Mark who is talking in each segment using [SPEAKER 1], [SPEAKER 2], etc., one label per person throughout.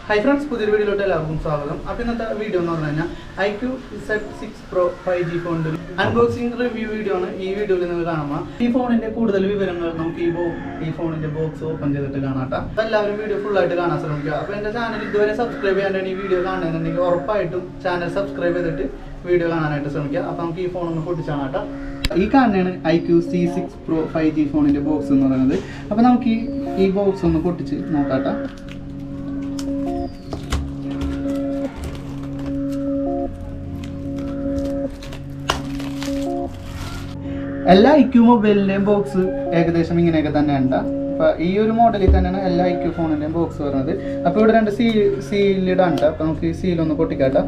[SPEAKER 1] Hi friends, പുതിയൊരു വീഡിയോയിലോട്ട് എല്ലാവർക്കും സ്വാഗതം. അപ്പോൾ ഇന്നത്തെ വീഡിയോ എന്ന് പറഞ്ഞു കഴിഞ്ഞാൽ IQOO Z6 Pro 5G ഫോണിന്റെ അൺബോക്സിംഗ് റിവ്യൂ വീഡിയോ ആണ്. ഈ വീഡിയോയിൽ നിങ്ങൾ കാണുമ്പോൾ ഈ ഫോണിന്റെ കൂടുതൽ വിവരങ്ങൾ നമുക്ക് ഈ ഫോണിന്റെ ബോക്സ് ഓപ്പൺ ചെയ്തിട്ട് കാണാം. അപ്പോൾ എല്ലാവരും വീഡിയോ ഫുൾ ആയിട്ട് കാണാൻ ശ്രമിക്കുക. അപ്പോൾ എൻ്റെ ചാനൽ ഇതുവരെ സബ്സ്ക്രൈബ് ചെയ്യാണ്ടാണ് ഈ വീഡിയോ കാണുന്നുണ്ടെങ്കിൽ ഉറപ്പായിട്ടും ചാനൽ സബ്സ്ക്രൈബ് ചെയ്തിട്ട് വീഡിയോ കാണാനായിട്ട് ശ്രമിക്കുക. അപ്പോൾ നമുക്ക് ഈ ഫോൺ ഒന്ന് പൊട്ടിച്ചാണ്. ഈ കാണുന്നതാണ് IQOO C6 Pro 5G ഫോണിന്റെ ബോക്സ് എന്ന് പറയുന്നത്. അപ്പോൾ നമുക്ക് ഈ ബോക്സ് ഒന്ന് പൊട്ടിച്ച് നോക്കാം. എല്ലാ IQOO മൊബൈലിൻ്റെയും ബോക്സ് ഏകദേശം ഇങ്ങനെയൊക്കെ തന്നെ ഉണ്ട്. അപ്പോൾ ഈ ഒരു മോഡലിൽ തന്നെയാണ് എല്ലാ IQOO ഫോണിൻ്റെയും ബോക്സ് വരുന്നത്. അപ്പോൾ ഇവിടെ രണ്ട് സീലിടാണ്ട്. അപ്പോൾ നമുക്ക് ഈ സീലൊന്ന് പൊട്ടിക്കാട്ടോ.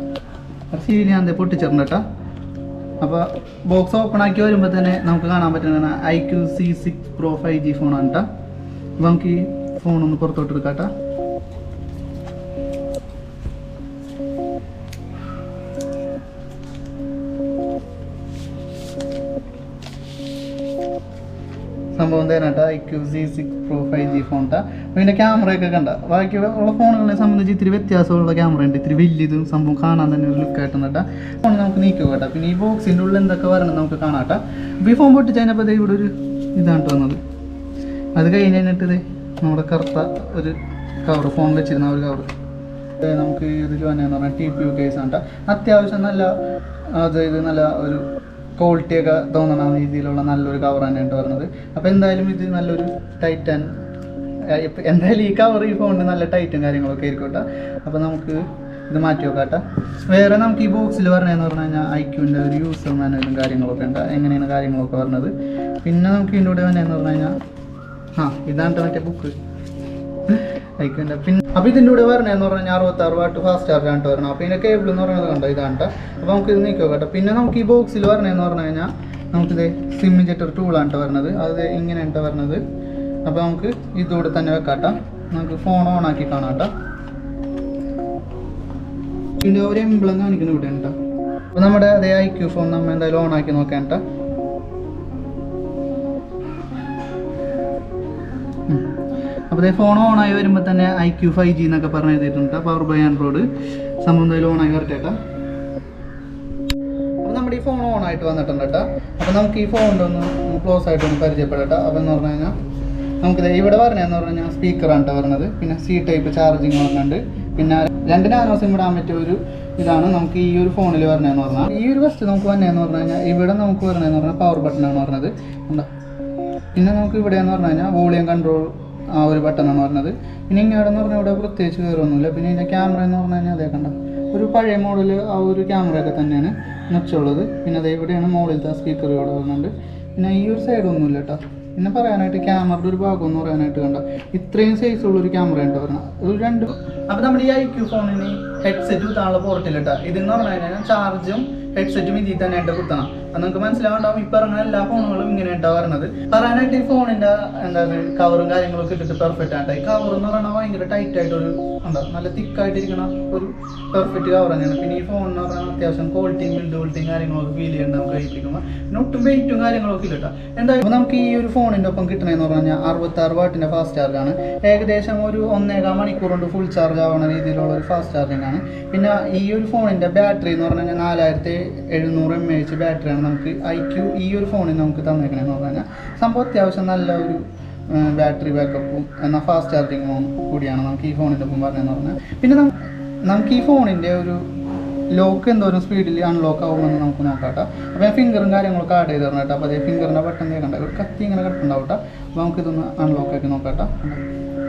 [SPEAKER 1] സീൽ ഞാൻ പൊട്ടിച്ചിട്ടുണ്ട്. അപ്പോൾ ബോക്സ് ഓപ്പൺ ആക്കി വരുമ്പോൾ തന്നെ നമുക്ക് കാണാൻ പറ്റുന്നതാണ് IQOO C6 Pro 5G ഫോണാണ് കേട്ടോ. അപ്പോൾ നമുക്ക് ഈ ഫോണൊന്ന് പുറത്തോട്ട് എടുക്കാട്ടോ. സംഭവം തന്നെയാട്ടോ IQOO C6 Pro 5G phone. അപ്പോൾ ഇതിൻ്റെ ക്യാമറയൊക്കെ കണ്ട ബാക്കിയുള്ള ഫോണുകളെ സംബന്ധിച്ച് ഇത്തിരി വ്യത്യാസമുള്ള ക്യാമറ ഉണ്ട്. ഇത്തിരി വലിയതും സംഭവം കാണാൻ തന്നെ ഒരു ലുക്കായിട്ടുണ്ട്. ഫോൺ നമുക്ക് നീക്കുക കേട്ടോ. പിന്നെ ഈ ബോക്സിൻ്റെ ഉള്ളിൽ എന്തൊക്കെ വരണം നമുക്ക് കാണാം. അപ്പോൾ ഈ ഫോൺ പൊട്ടിച്ച് കഴിഞ്ഞപ്പോൾ ഇവിടെ ഒരു ഇതാണ് വന്നത്. അത് കഴിഞ്ഞ് കഴിഞ്ഞിട്ട് നമ്മുടെ കറുത്ത ഒരു കവർ, ഫോൺ വെച്ചിരുന്ന ഒരു കവർ നമുക്ക് ഇതിൽ വന്നതെന്ന് പറഞ്ഞാൽ TPU കേസാണ്. അത്യാവശ്യം നല്ല അതായത് നല്ല ഒരു ക്വാളിറ്റിയൊക്കെ തോന്നണ രീതിയിലുള്ള നല്ലൊരു കവർ തന്നെയാണ് വരുന്നത്. അപ്പോൾ എന്തായാലും ഇത് നല്ലൊരു ടൈറ്റൻ, എന്തായാലും ഈ കവർ ഈ ഫോണിന് നല്ല ടൈറ്റും കാര്യങ്ങളൊക്കെ ആയിരിക്കട്ടെ. അപ്പോൾ നമുക്ക് ഇത് മാറ്റി നോക്കാട്ടെ. വേറെ നമുക്ക് ഈ ബോക്സിൽ പറഞ്ഞതെന്ന് പറഞ്ഞു കഴിഞ്ഞാൽ IQOOൻ്റെ ഒരു യൂസർ മാനുവലും കാര്യങ്ങളൊക്കെ ഉണ്ട്, എങ്ങനെയാണ് കാര്യങ്ങളൊക്കെ പറഞ്ഞത്. പിന്നെ നമുക്ക് ഇതിൻ്റെ കൂടെ വന്നതെന്ന് പറഞ്ഞു കഴിഞ്ഞാൽ ഇതാണ് മറ്റേ ബുക്ക് IQOOൻ്റെ. പിന്നെ അപ്പോൾ ഇതിൻ്റെ കൂടെ വരണതെന്ന് പറഞ്ഞാൽ 66 വാട്ട് ഫാസ്റ്റ് ചാർജാണ് വരണം. അപ്പോൾ ഇതിൻ്റെ കേബിൾ എന്ന് പറയുന്നത് കണ്ടോ ഇതാണ്. അപ്പോൾ നമുക്ക് ഇത് നീക്കി നോക്കട്ടെ. പിന്നെ നമുക്ക് ഈ ബോക്സിൽ വരണതെന്ന് പറഞ്ഞു കഴിഞ്ഞാൽ നമുക്കിത് സിം ഇഞ്ചക്ടർ ടൂളാണ് വരുന്നത്. അത് ഇങ്ങനെയാണ് വരുന്നത്. അപ്പോൾ നമുക്ക് ഇതുകൂടെ തന്നെ വെക്കാട്ടോ. നമുക്ക് ഫോൺ ഓൺ ആക്കി കാണാട്ടോ. ഇതിൻ്റെ ഒരു എംബ്ലം കാണിക്കുന്ന ഇവിടെ ഉണ്ടോ. അപ്പോൾ നമ്മുടെ അതേ IQOO ഫോൺ നമ്മൾ എന്തായാലും ഓൺ ആക്കി നോക്കാം കേട്ടോ. അപ്പോൾ അതേ ഫോൺ ഓണായി വരുമ്പോൾ തന്നെ IQOO 5G എന്നൊക്കെ പറഞ്ഞ് എഴുതിയിട്ടുണ്ട്. പവർ ബൈ ആൻഡ്രോയിഡ് സംഭവം എന്തായാലും ഓണായി വരട്ടെ കേട്ടോ. അപ്പോൾ നമ്മുടെ ഈ ഫോൺ ഓണായിട്ട് വന്നിട്ടുണ്ട് കേട്ടോ. അപ്പോൾ നമുക്ക് ഈ ഫോണിൻ്റെ ഒന്ന് ക്ലോസ് ആയിട്ടൊന്ന് പരിചയപ്പെടട്ടെ. അപ്പോൾ എന്ന് പറഞ്ഞു കഴിഞ്ഞാൽ നമുക്കിത് ഇവിടെ പറഞ്ഞതെന്ന് പറഞ്ഞു കഴിഞ്ഞാൽ സ്പീക്കറാണ് പറഞ്ഞത്. പിന്നെ C ടൈപ്പ് ചാർജിങ് പറഞ്ഞിട്ടുണ്ട്. പിന്നെ 2 നാനോ സിം ഇടാൻ പറ്റിയ ഒരു ഇതാണ് നമുക്ക് ഈ ഒരു ഫോണിൽ പറഞ്ഞതെന്ന് പറഞ്ഞാൽ. ഈ ഒരു ഫസ്റ്റ് നമുക്ക് വന്നതെന്ന് പറഞ്ഞു കഴിഞ്ഞാൽ ഇവിടെ നമുക്ക് പറഞ്ഞതെന്ന് പറഞ്ഞാൽ പവർ ബട്ടണാണ് പറഞ്ഞത് ഉണ്ടോ. പിന്നെ നമുക്ക് ഇവിടെ എന്ന് പറഞ്ഞു കഴിഞ്ഞാൽ വോളിയം കൺട്രോൾ ആ ഒരു ബട്ടണാണ് പറഞ്ഞത്. പിന്നെ ഇങ്ങോട്ടെന്ന് പറഞ്ഞാൽ ഇവിടെ പ്രത്യേകിച്ച് കയറൊന്നുമില്ല. പിന്നെ ഇതിൻ്റെ ക്യാമറ എന്ന് പറഞ്ഞു കഴിഞ്ഞാൽ അതേ കണ്ട ഒരു പഴയ മോഡൽ ആ ഒരു ക്യാമറയൊക്കെ തന്നെയാണ് മെച്ചമുള്ളത്. പിന്നെ അതേ ഇവിടെയാണ് മോളിലത്തെ സ്പീക്കർ ഇവിടെ വരുന്നുണ്ട്. പിന്നെ ഈ ഒരു സൈഡൊന്നുമില്ല കേട്ടോ. പിന്നെ പറയാനായിട്ട് ക്യാമറയുടെ ഒരു ഭാഗം എന്ന് പറയാനായിട്ട് കണ്ട ഇത്രയും സൈസുള്ളൊരു ക്യാമറ ഉണ്ട് പറഞ്ഞാൽ ഒരു രണ്ട്. അപ്പോൾ നമ്മുടെ ഈ IQOO ഫോണിന് ഹെഡ്സെറ്റ് കുത്താനുള്ള പോർട്ടില്ല കേട്ടോ. ഇതെന്ന് പറഞ്ഞു കഴിഞ്ഞാൽ ചാർജും ഹെഡ്സെറ്റും ഇതിൽ തന്നെ ആയിട്ട് കുത്തണം. അത് നമുക്ക് മനസ്സിലാവുണ്ടാവും. ഇപ്പം ഇറങ്ങുന്ന എല്ലാ ഫോണുകളും ഇങ്ങനെയായിട്ടാണ് വരുന്നത്. പറയാനായിട്ട് ഈ ഫോണിൻ്റെ കവറും കാര്യങ്ങളൊക്കെ ഇട്ടിട്ട് പെർഫെക്റ്റ് ആയിട്ട്. ഈ കവർ എന്ന് പറഞ്ഞാൽ ഭയങ്കര ടൈറ്റ് ആയിട്ടൊരു ഉണ്ടാവും, നല്ല തിക്കായിട്ടിരിക്കണ ഒരു പെർഫെക്റ്റ് കവർ തന്നെയാണ്. പിന്നെ ഈ ഫോൺ എന്ന് പറഞ്ഞാൽ അത്യാവശ്യം ക്വാളിറ്റിയും ബിൽഡ് ക്വാളിറ്റിയും കാര്യങ്ങളൊക്കെ ഫീൽ ചെയ്യേണ്ട നമുക്ക് കഴിപ്പിക്കുമ്പോൾ. പിന്നെ ഒട്ടും വെയിറ്റും കാര്യങ്ങളൊക്കെ ഇല്ല കേട്ടോ. എന്തായാലും നമുക്ക് ഈ ഒരു ഫോണിൻ്റെ ഒപ്പം കിട്ടണമെന്ന് പറഞ്ഞു കഴിഞ്ഞാൽ 66 വാട്ടിൻ്റെ ഫാസ്റ്റ് ചാർജാണ്. ഏകദേശം ഒരു 1.25 മണിക്കൂർ കൊണ്ട് ഫുൾ ചാർജ് ആവുന്ന രീതിയിലുള്ള ഒരു ഫാസ്റ്റ് ചാർജിങ് ആണ്. പിന്നെ ഈ ഒരു ഫോണിൻ്റെ ബാറ്ററി എന്ന് പറഞ്ഞു കഴിഞ്ഞാൽ 4700 mAh ബാറ്ററിയാണ് നമുക്ക് IQOO ഈ ഒരു ഫോണിൽ നമുക്ക് തന്നേക്കണമെന്ന് പറഞ്ഞു കഴിഞ്ഞാൽ. സംഭവം അത്യാവശ്യം നല്ല ഒരു ബാറ്ററി ബാക്കപ്പും എന്നാൽ ഫാസ്റ്റ് ചാർജിങ്ങും കൂടിയാണ് നമുക്ക് ഈ ഫോണിൻ്റെ ഒപ്പം പറഞ്ഞതെന്ന് പറഞ്ഞാൽ. പിന്നെ നമുക്ക് ഈ ഫോണിൻ്റെ ഒരു ലോക്ക് എന്തോരം സ്പീഡിൽ അൺലോക്ക് ആകുമെന്ന് നമുക്ക് നോക്കാം കേട്ടോ. അപ്പോൾ ഞാൻ ഫിംഗറും കാര്യങ്ങളൊക്കെ ആഡ് ചെയ്ത് തരണം കേട്ടോ. അപ്പോൾ അതേ ഫിംഗറിൻ്റെ ബട്ടൺ കണ്ട ഒരു കത്തി ഇങ്ങനെ കിടക്കുന്നുണ്ടാവും കേട്ടോ. അപ്പോൾ നമുക്കിതൊന്ന് അൺലോക്ക് ആക്കി നോക്കാം കേട്ടോ.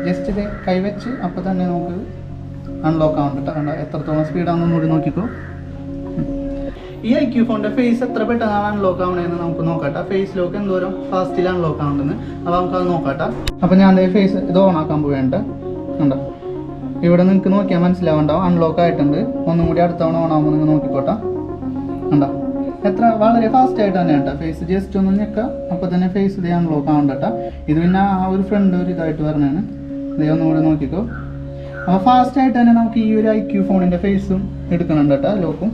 [SPEAKER 1] ജസ്റ്റ് ഇത് കൈവച്ച് അപ്പോൾ തന്നെ നമുക്ക് അൺലോക്ക് ആവും കേട്ടോ. കണ്ട എത്രത്തോളം സ്പീഡാണെന്ന് കൂടി നോക്കിക്കോ. ഈ IQOO ഫോണിൻ്റെ ഫേസ് എത്ര പെട്ടെന്നാണ് അൺലോക്ക് ആവണതെന്ന് നമുക്ക് നോക്കട്ടെ. ഫേസ് ലോക്ക് എന്തോരം ഫാസ്റ്റിൽ അൺലോക്ക് ആവുന്നുണ്ടെന്ന് അപ്പോൾ നമുക്കത് നോക്കട്ടെ. അപ്പോൾ ഞാൻ ഫേസ് ഇത് ഓൺ ആക്കാൻ പോവേണ്ട ഉണ്ടോ. ഇവിടെ നിങ്ങൾക്ക് നോക്കിയാൽ മനസ്സിലാവുണ്ടാവും അൺലോക്ക് ആയിട്ടുണ്ട്. ഒന്നും കൂടി അടുത്ത തവണ ഓൺ ആകുമ്പോൾ നിങ്ങൾ നോക്കിക്കോട്ടെ. ഉണ്ടോ എത്ര വളരെ ഫാസ്റ്റ് ആയിട്ട് തന്നെ കേട്ടോ. ഫേസ് ജസ്റ്റ് ഒന്ന് ഞെക്കുക അപ്പോൾ തന്നെ ഫേസ് ഇതേ അൺലോക്ക് ആവണ്ട കേട്ടോ. ഇത് പിന്നെ ആ ഒരു ഫ്രണ്ട് ഒരു ഇതായിട്ട് പറഞ്ഞാണ്. ഇതേ ഒന്നും കൂടി നോക്കിക്കോ. അപ്പോൾ ഫാസ്റ്റ് ആയിട്ട് തന്നെ നമുക്ക് ഈ ഒരു IQOO ഫോണിൻ്റെ ഫേസും എടുക്കുന്നുണ്ട് കേട്ടോ, ലോക്കും.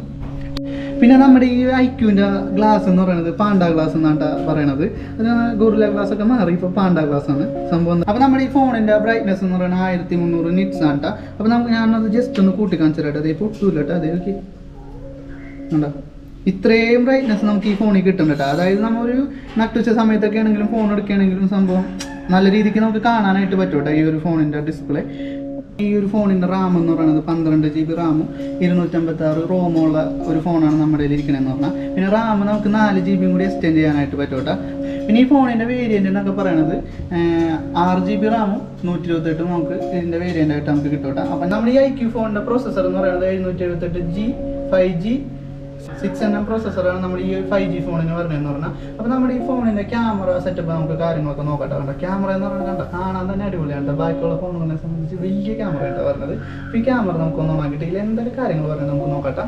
[SPEAKER 1] പിന്നെ നമ്മുടെ ഈ IQOOൻ്റെ ഗ്ലാസ് എന്ന് പറയുന്നത് പാണ്ട ഗ്ലാസ് എന്നാണ് പറയണത്. അത് ഗോറില്ല ഗ്ലാസ് ഒക്കെ മാറി ഇപ്പോൾ പാണ്ട ഗ്ലാസ് ആണ് സംഭവം. അപ്പോൾ നമ്മുടെ ഈ ഫോണിൻ്റെ ബ്രൈറ്റ്നസ് എന്ന് പറയുന്നത് 1300 നിറ്റ്സ് ആണ് കേട്ടോ. അപ്പോൾ ഞാനത് ജസ്റ്റ് ഒന്ന് കൂട്ടി കാണിച്ചു തരാം. അതേ പൊട്ടൂല്ല കേട്ടോ. അതേ ഓക്കെ ഉണ്ടോ, ഇത്രയും ബ്രൈറ്റ്നസ് നമുക്ക് ഈ ഫോണിൽ കിട്ടും കേട്ടോ. അതായത് നമ്മളൊരു നട്ടുച്ച സമയത്തൊക്കെ ആണെങ്കിലും ഫോൺ എടുക്കുകയാണെങ്കിലും സംഭവം നല്ല രീതിക്ക് നമുക്ക് കാണാനായിട്ട് പറ്റും കേട്ടോ ഈ ഒരു ഫോണിൻ്റെ ഡിസ്പ്ലേ. ഈ ഒരു ഫോണിൻ്റെ റാം എന്ന് പറയുന്നത് 12 GB റാമും 256 റോമുള്ള ഒരു ഫോണാണ് നമ്മുടെ കയ്യിൽ ഇരിക്കണമെന്ന് പറഞ്ഞാൽ. പിന്നെ റാം നമുക്ക് 4 GB കൂടി എക്സ്റ്റെൻഡ് ചെയ്യാനായിട്ട് പറ്റും കേട്ടോ. പിന്നെ ഈ ഫോണിൻ്റെ വേരിയൻ്റ് എന്നൊക്കെ പറയുന്നത് 6 GB റാമും 128 നമുക്ക് ഇതിൻ്റെ വേരിയൻ്റ് ആയിട്ട് നമുക്ക് കിട്ടും കേട്ടോ. അപ്പം നമ്മുടെ ഈ IQOO ഫോണിൻ്റെ പ്രോസസ്സർ എന്ന് പറയുന്നത് 778G 5G 6nm പ്രോസസ്സറാണ് നമ്മുടെ ഈ 5G ഫോണിന് പറഞ്ഞതെന്ന് പറഞ്ഞാൽ. അപ്പോൾ നമ്മുടെ ഈ ഫോണിൻ്റെ ക്യാമറ സെറ്റപ്പ് നമുക്ക് കാര്യങ്ങളൊക്കെ നോക്കട്ടെ. കണ്ടോ, ക്യാമറ എന്ന് പറഞ്ഞാൽ കാണാൻ തന്നെ അടിപൊളിയാണ്. ബാക്കിയുള്ള ഫോണുകളെ സംബന്ധിച്ച് വലിയ ക്യാമറയാണ് പറഞ്ഞത്. അപ്പോൾ ഈ ക്യാമറ നമുക്കൊന്നും നോക്കിയിട്ടില്ല, എന്തെങ്കിലും കാര്യങ്ങൾ പറഞ്ഞാൽ നമുക്ക് നോക്കട്ടെ.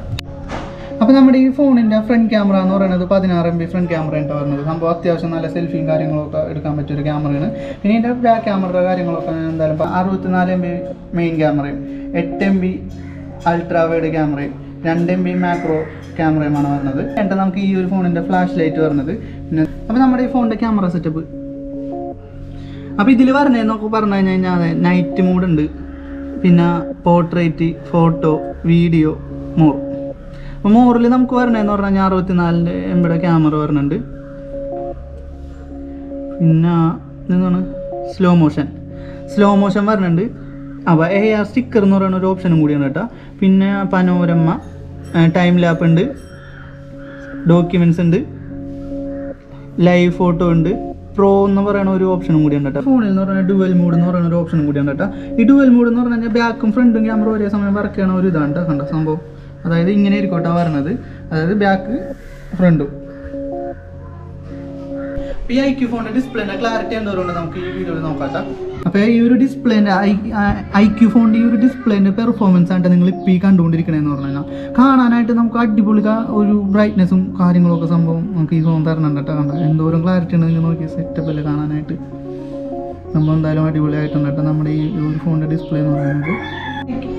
[SPEAKER 1] അപ്പോൾ നമ്മുടെ ഈ ഫോണിൻ്റെ ഫ്രണ്ട് ക്യാമറ എന്ന് പറയുന്നത് 16 MB ഫ്രണ്ട് ക്യാമറ ആയിട്ട് പറഞ്ഞത്. സംഭവം അത്യാവശ്യം നല്ല സെൽഫിയും കാര്യങ്ങളൊക്കെ എടുക്കാൻ പറ്റിയൊരു ക്യാമറയാണ്. പിന്നെ ഇതിൻ്റെ ബാക്ക് ക്യാമറയുടെ കാര്യങ്ങളൊക്കെ എന്തായാലും 64 MB മെയിൻ ക്യാമറയും 8 MB അൾട്രാ വൈഡ് ക്യാമറയും 2 MB മാക്രോ ക്യാമറയുമാണ് വരുന്നത്. എന്നിട്ട് നമുക്ക് ഈ ഒരു ഫോണിൻ്റെ ഫ്ലാഷ് ലൈറ്റ് വരുന്നത്. പിന്നെ അപ്പോൾ നമ്മുടെ ഈ ഫോണിൻ്റെ ക്യാമറ സെറ്റപ്പ് അപ്പോൾ ഇതിൽ പറഞ്ഞതെന്നൊക്കെ പറഞ്ഞു കഴിഞ്ഞാൽ നൈറ്റ് മോഡ് ഉണ്ട്, പിന്നെ പോർട്രേറ്റ്, ഫോട്ടോ, വീഡിയോ, മോർ. അപ്പോൾ മോറിൽ നമുക്ക് വരണതെന്ന് പറഞ്ഞു കഴിഞ്ഞാൽ 64 MB ക്യാമറ വരുന്നുണ്ട്. പിന്നെ എന്താണ് സ്ലോ മോഷൻ വരുന്നുണ്ട്. അപ്പോൾ AR സ്റ്റിക്കർ എന്ന് പറയുന്ന ഒരു ഓപ്ഷനും കൂടിയാണ് കേട്ടോ. പിന്നെ പനോരമ, ടൈം ലാപ്പ് ഉണ്ട്, ഡോക്യുമെൻറ്റ്സ് ഉണ്ട്, ലൈവ് ഫോട്ടോ ഉണ്ട്, പ്രോ എന്ന് പറയുന്ന ഒരു ഓപ്ഷനും കൂടിയാണ് കേട്ടോ. ഫോണിൽ എന്ന് പറഞ്ഞാൽ ഡുവൽ മോഡ് എന്ന് പറയുന്ന ഒരു ഓപ്ഷനും കൂടിയാണ് കേട്ടോ. ഈ ഡുവൽ മോഡ് എന്ന് പറഞ്ഞു കഴിഞ്ഞാൽ ബാക്കും ഫ്രണ്ടും ക്യാമറ ഒരേ സമയം വർക്ക് ചെയ്യണ ഒരു ഇതാണ് കണ്ട സംഭവം. അതായത് ഇങ്ങനെ ആയിരിക്കോട്ടെ വരണത്, അതായത് ബാക്ക് ഫ്രണ്ടും. ഈ IQOO ഫോണിൻ്റെ ഡിസ്പ്ലേൻ്റെ ക്ലാരിറ്റി എന്തോരം നമുക്ക് ഈ വീഡിയോയിൽ നോക്കാം. അപ്പോൾ ഈ ഒരു ഡിസ്പ്ലേൻ്റെ IQOO ഫോണിൻ്റെ ഈ ഒരു ഡിസ്പ്ലേൻ്റെ പെർഫോമൻസ് ആയിട്ട് നിങ്ങൾ ഇപ്പോൾ ഈ കണ്ടുകൊണ്ടിരിക്കണമെന്ന് പറഞ്ഞു കഴിഞ്ഞാൽ കാണാനായിട്ട് നമുക്ക് അടിപൊളി ഒരു ബ്രൈറ്റ്നസ്സും കാര്യങ്ങളൊക്കെ സംഭവം നമുക്ക് ഈ ഫോൺ തരണം കേട്ടോ. കണ്ട എന്തോരം ക്ലാരിറ്റി ഉണ്ട് നിങ്ങൾ നോക്കി, സെറ്റപ്പല്ലേ കാണാനായിട്ട്. സംഭവം എന്തായാലും അടിപൊളിയായിട്ടുണ്ട് കേട്ടോ നമ്മുടെ ഈ ഒരു ഫോണിൻ്റെ ഡിസ്പ്ലേ എന്ന് പറയുന്നത്.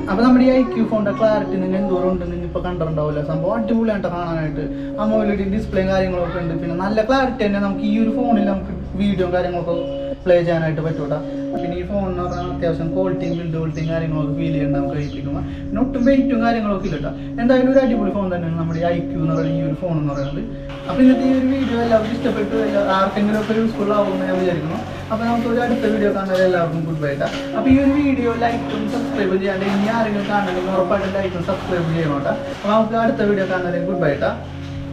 [SPEAKER 1] അപ്പോൾ നമ്മുടെ ഈ IQOO ഫോണിൻ്റെ ക്ലാരിറ്റി നിങ്ങൾ എന്തോരം ഉണ്ട് നിങ്ങൾ ഇപ്പോൾ കണ്ടിട്ടുണ്ടാവില്ല. സംഭവം അടിപൊളിയായിട്ട് കാണാനായിട്ട്. AMOLED ഡിസ്പ്ലേയും കാര്യങ്ങളൊക്കെ ഉണ്ട്. പിന്നെ നല്ല ക്ലാരിറ്റി തന്നെ നമുക്ക് ഈ ഒരു ഫോണിൽ നമുക്ക് വീഡിയോ കാര്യങ്ങളൊക്കെ പ്ലേ ചെയ്യാനായിട്ട് പറ്റൂട്ടാ. പിന്നെ ഈ ഫോണിന് പറഞ്ഞാൽ അത്യാവശ്യം ക്വാളിറ്റിയും ബിൽഡ് ക്വാളിറ്റിയും കാര്യങ്ങളൊക്കെ ഫീൽ ചെയ്യേണ്ട നമുക്ക് കഴിപ്പിക്കുമ്പോൾ പിന്നെ ഒട്ടും വെയിറ്റും കാര്യങ്ങളൊക്കെ ഇല്ല കേട്ടോ. എന്തായാലും ഒരു അടിപൊളി ഫോൺ തന്നെയാണ് നമ്മുടെ ഈ IQOO എന്ന് പറയുന്ന ഈ ഒരു ഫോൺ എന്ന് പറയുന്നത്. അപ്പോൾ ഇന്നത്തെ ഈ ഒരു വീഡിയോ എല്ലാവർക്കും ഇഷ്ടപ്പെട്ടു, ആർക്കെങ്കിലും ഒക്കെ യൂസ്ഫുൾ ആവുമെന്ന് ഞാൻ വിചാരിക്കുന്നു. അപ്പോൾ നമുക്ക് ഒരു അടുത്ത വീഡിയോ കാണാൻ എല്ലാവർക്കും ഗുഡ് ബൈ ട്ടാ. അപ്പോൾ ഈ ഒരു വീഡിയോ ലൈക്കും സബ്സ്ക്രൈബ് ചെയ്യാണ്ട് ഇനി ആരെങ്കിലും കാണണമെങ്കിൽ ഉറപ്പായിട്ടും ലൈക്കും സബ്സ്ക്രൈബ് ചെയ്യണം കേട്ടോ. അപ്പോൾ നമുക്ക് അടുത്ത വീഡിയോ കാണാൻ ഗുഡ് ബൈ ട്ടാ.